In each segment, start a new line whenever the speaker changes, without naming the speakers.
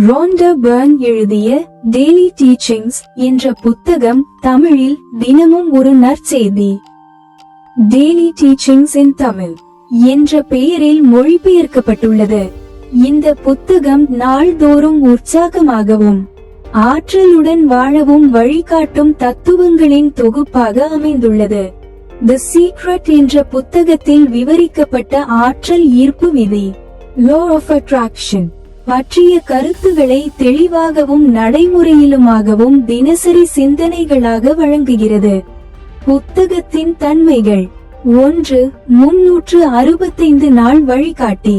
Ronda burn எழுதிய daily teachings என்ற புத்தகம் தமிழில் தினமும் ஒரு நற்செய்தி டெய்லி டீச்சிங்ஸ் இன் தமிழ் என்ற பெயரில் மொழிபெயர்க்கப்பட்டுள்ளது. இந்த புத்தகம் நாள்தோறும் உற்சாகமாகவும் ஆற்றலுடன் வாழவும் வழிகாட்டும் தத்துவங்களின் தொகுப்பாக அமைந்துள்ளது. தி சீக்ரெட் என்ற புத்தகத்தில் விவரிக்கப்பட்ட ஆற்றல் ஈர்ப்பு விதி லா ஆஃப் அட்ராக்ஷன் பற்றிய கருத்துக்களை தெளிவாகவும் நடைமுறையிலுமாகவும் தினசரி சிந்தனைகளாக வழங்குகிறது. புத்தகத்தின் தன்மைகள் 1. 365 நாள் வழிகாட்டி.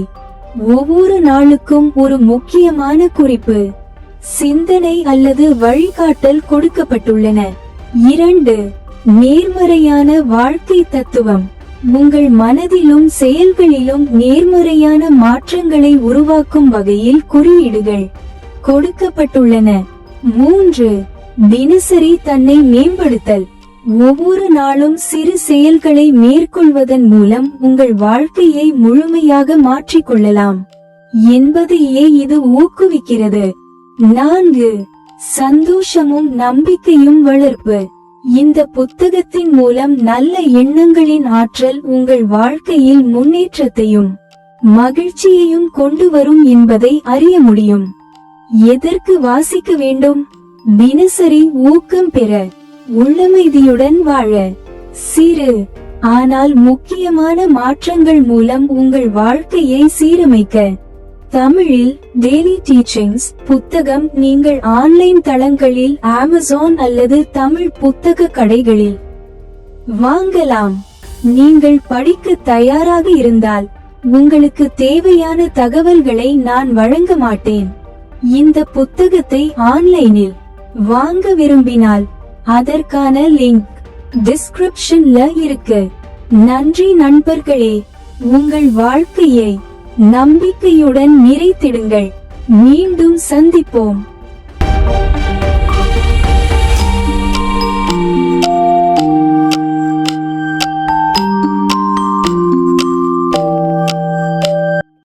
ஒவ்வொரு நாளுக்கும் ஒரு முக்கியமான குறிப்பு, சிந்தனை அல்லது வழிகாட்டல் கொடுக்கப்பட்டுள்ளன. 2. நேர்மறையான வாழ்க்கை தத்துவம். உங்கள் மனதிலும் செயல்களிலும் நேர்மறையான மாற்றங்களை உருவாக்கும் வகையில் குறியீடுகள் கொடுக்கப்பட்டுள்ளன. 3. தினசரி தன்னை மேம்படுத்தல். ஒவ்வொரு நாளும் சிறு செயல்களை மேற்கொள்வதன் மூலம் உங்கள் வாழ்க்கையை முழுமையாக மாற்றிக்கொள்ளலாம் என்பதையே இது ஊக்குவிக்கிறது. 4. சந்தோஷமும் நம்பிக்கையும் வளர்ப்பு. இந்த புத்தகத்தின் மூலம் நல்ல எண்ணங்களின் ஆற்றல் உங்கள் வாழ்க்கையில் முன்னேற்றத்தையும் மகிழ்ச்சியையும் கொண்டு வரும் என்பதை அறிய முடியும். எதற்கு வாசிக்க வேண்டும்? தினசரி ஊக்கம் பெற, உள்ளமைதியுடன் வாழ, சிறு ஆனால் முக்கியமான மாற்றங்கள் மூலம் உங்கள் வாழ்க்கையை சீரமைக்க. தமிழில் டெய்லி டீச்சிங்ஸ் புத்தகம் நீங்கள் ஆன்லைன் தளங்களில் அமேசான் அல்லது தமிழ் புத்தக கடைகளில் வாங்கலாம். நீங்கள் படிக்க தயாராக இருந்தால் உங்களுக்கு தேவையான தகவல்களை நான் வழங்க மாட்டேன். இந்த புத்தகத்தை ஆன்லைனில் வாங்க விரும்பினால் அதற்கான லிங்க் டிஸ்கிரிப்ஷன்ல இருக்கு. நன்றி நண்பர்களே. உங்கள் வாழ்க்கையை நம்பிக்கையுடன் நிறைத்திடுங்கள். மீண்டும் சந்திப்போம்.